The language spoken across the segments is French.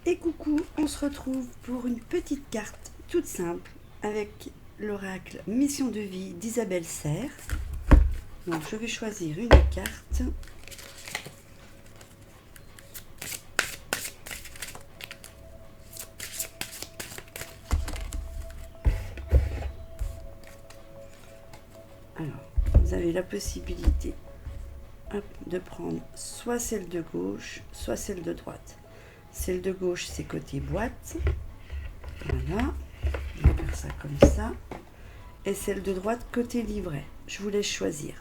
Et coucou, on se retrouve pour une petite carte toute simple avec l'oracle Mission de vie d'Isabelle Serre. Donc je vais choisir une carte. Alors, vous avez la possibilité de prendre soit celle de gauche, soit celle de droite. Celle de gauche, c'est côté boîte. Voilà. On va faire ça comme ça. Et celle de droite, côté livret. Je vous laisse choisir.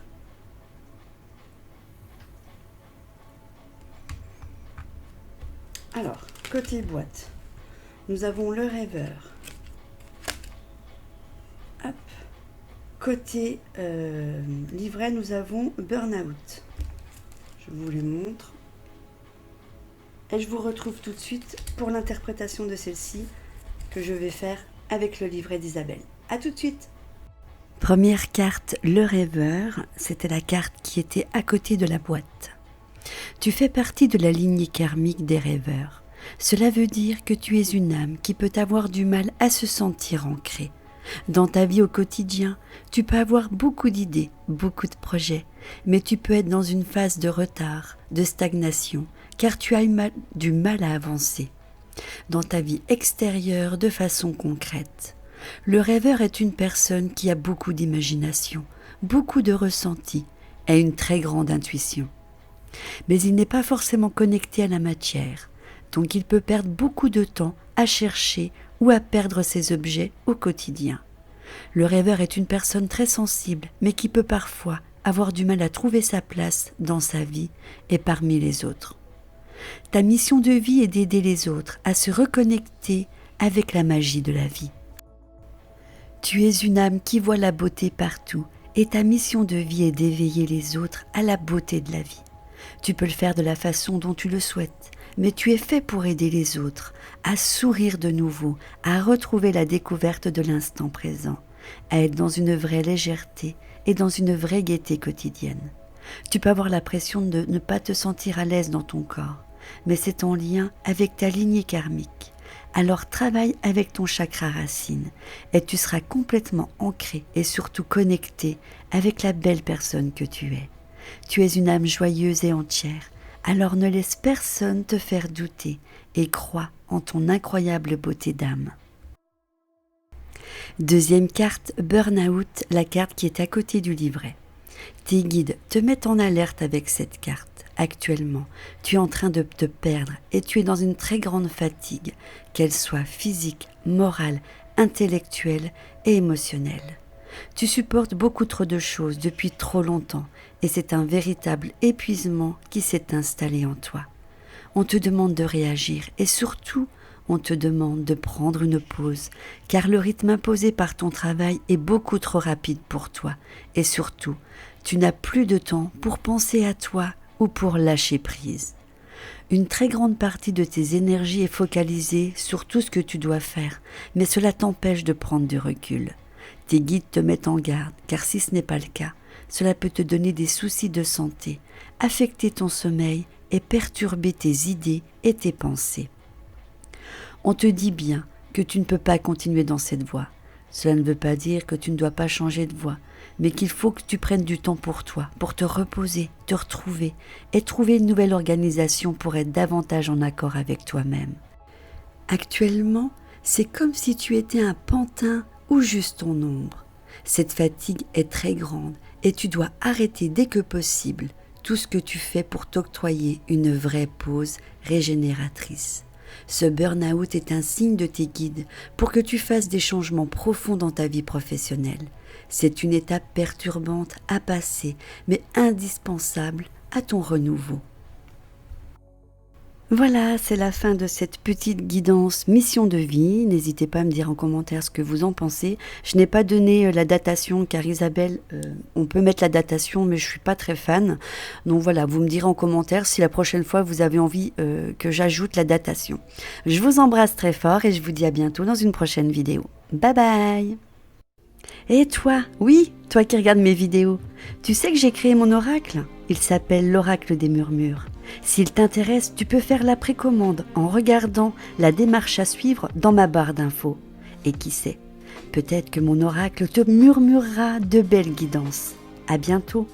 Alors, côté boîte, nous avons le rêveur. Hop. Côté livret, nous avons Burnout. Je vous les montre. Et je vous retrouve tout de suite pour l'interprétation de celle-ci que je vais faire avec le livret d'Isabelle. A tout de suite. Première carte, le rêveur, c'était la carte qui était à côté de la boîte. Tu fais partie de la lignée karmique des rêveurs. Cela veut dire que tu es une âme qui peut avoir du mal à se sentir ancrée. Dans ta vie au quotidien, tu peux avoir beaucoup d'idées, beaucoup de projets, mais tu peux être dans une phase de retard, de stagnation, car tu as du mal à avancer. Dans ta vie extérieure de façon concrète, le rêveur est une personne qui a beaucoup d'imagination, beaucoup de ressenti et une très grande intuition. Mais il n'est pas forcément connecté à la matière, donc il peut perdre beaucoup de temps à chercher ou à perdre ses objets au quotidien. Le rêveur est une personne très sensible, mais qui peut parfois avoir du mal à trouver sa place dans sa vie et parmi les autres. Ta mission de vie est d'aider les autres à se reconnecter avec la magie de la vie. Tu es une âme qui voit la beauté partout et ta mission de vie est d'éveiller les autres à la beauté de la vie. Tu peux le faire de la façon dont tu le souhaites, mais tu es fait pour aider les autres à sourire de nouveau, à retrouver la découverte de l'instant présent, à être dans une vraie légèreté et dans une vraie gaieté quotidienne. Tu peux avoir l'impression de ne pas te sentir à l'aise dans ton corps, mais c'est en lien avec ta lignée karmique. Alors travaille avec ton chakra racine et tu seras complètement ancré et surtout connecté avec la belle personne que tu es. Tu es une âme joyeuse et entière, alors ne laisse personne te faire douter et crois en ton incroyable beauté d'âme. Deuxième carte, Burnout, la carte qui est à côté du livret. Tes guides te mettent en alerte avec cette carte. Actuellement, tu es en train de te perdre et tu es dans une très grande fatigue, qu'elle soit physique, morale, intellectuelle et émotionnelle. Tu supportes beaucoup trop de choses depuis trop longtemps et c'est un véritable épuisement qui s'est installé en toi. On te demande de réagir et surtout, on te demande de prendre une pause car le rythme imposé par ton travail est beaucoup trop rapide pour toi et surtout, tu n'as plus de temps pour penser à toi ou pour lâcher prise. Une très grande partie de tes énergies est focalisée sur tout ce que tu dois faire, mais cela t'empêche de prendre du recul. Tes guides te mettent en garde, car si ce n'est pas le cas, cela peut te donner des soucis de santé, affecter ton sommeil et perturber tes idées et tes pensées. On te dit bien que tu ne peux pas continuer dans cette voie. Cela ne veut pas dire que tu ne dois pas changer de voie, mais qu'il faut que tu prennes du temps pour toi, pour te reposer, te retrouver et trouver une nouvelle organisation pour être davantage en accord avec toi-même. Actuellement, c'est comme si tu étais un pantin ou juste ton ombre. Cette fatigue est très grande et tu dois arrêter dès que possible tout ce que tu fais pour t'octroyer une vraie pause régénératrice. Ce burn-out est un signe de tes guides pour que tu fasses des changements profonds dans ta vie professionnelle. C'est une étape perturbante à passer, mais indispensable à ton renouveau. Voilà, c'est la fin de cette petite guidance mission de vie. N'hésitez pas à me dire en commentaire ce que vous en pensez. Je n'ai pas donné la datation car Isabelle, on peut mettre la datation mais je ne suis pas très fan. Donc voilà, vous me direz en commentaire si la prochaine fois vous avez envie que j'ajoute la datation. Je vous embrasse très fort et je vous dis à bientôt dans une prochaine vidéo. Bye bye! Et toi, oui, toi qui regardes mes vidéos, tu sais que j'ai créé mon oracle? Il s'appelle l'oracle des murmures. S'il t'intéresse, tu peux faire la précommande en regardant la démarche à suivre dans ma barre d'infos. Et qui sait, peut-être que mon oracle te murmurera de belles guidances. À bientôt!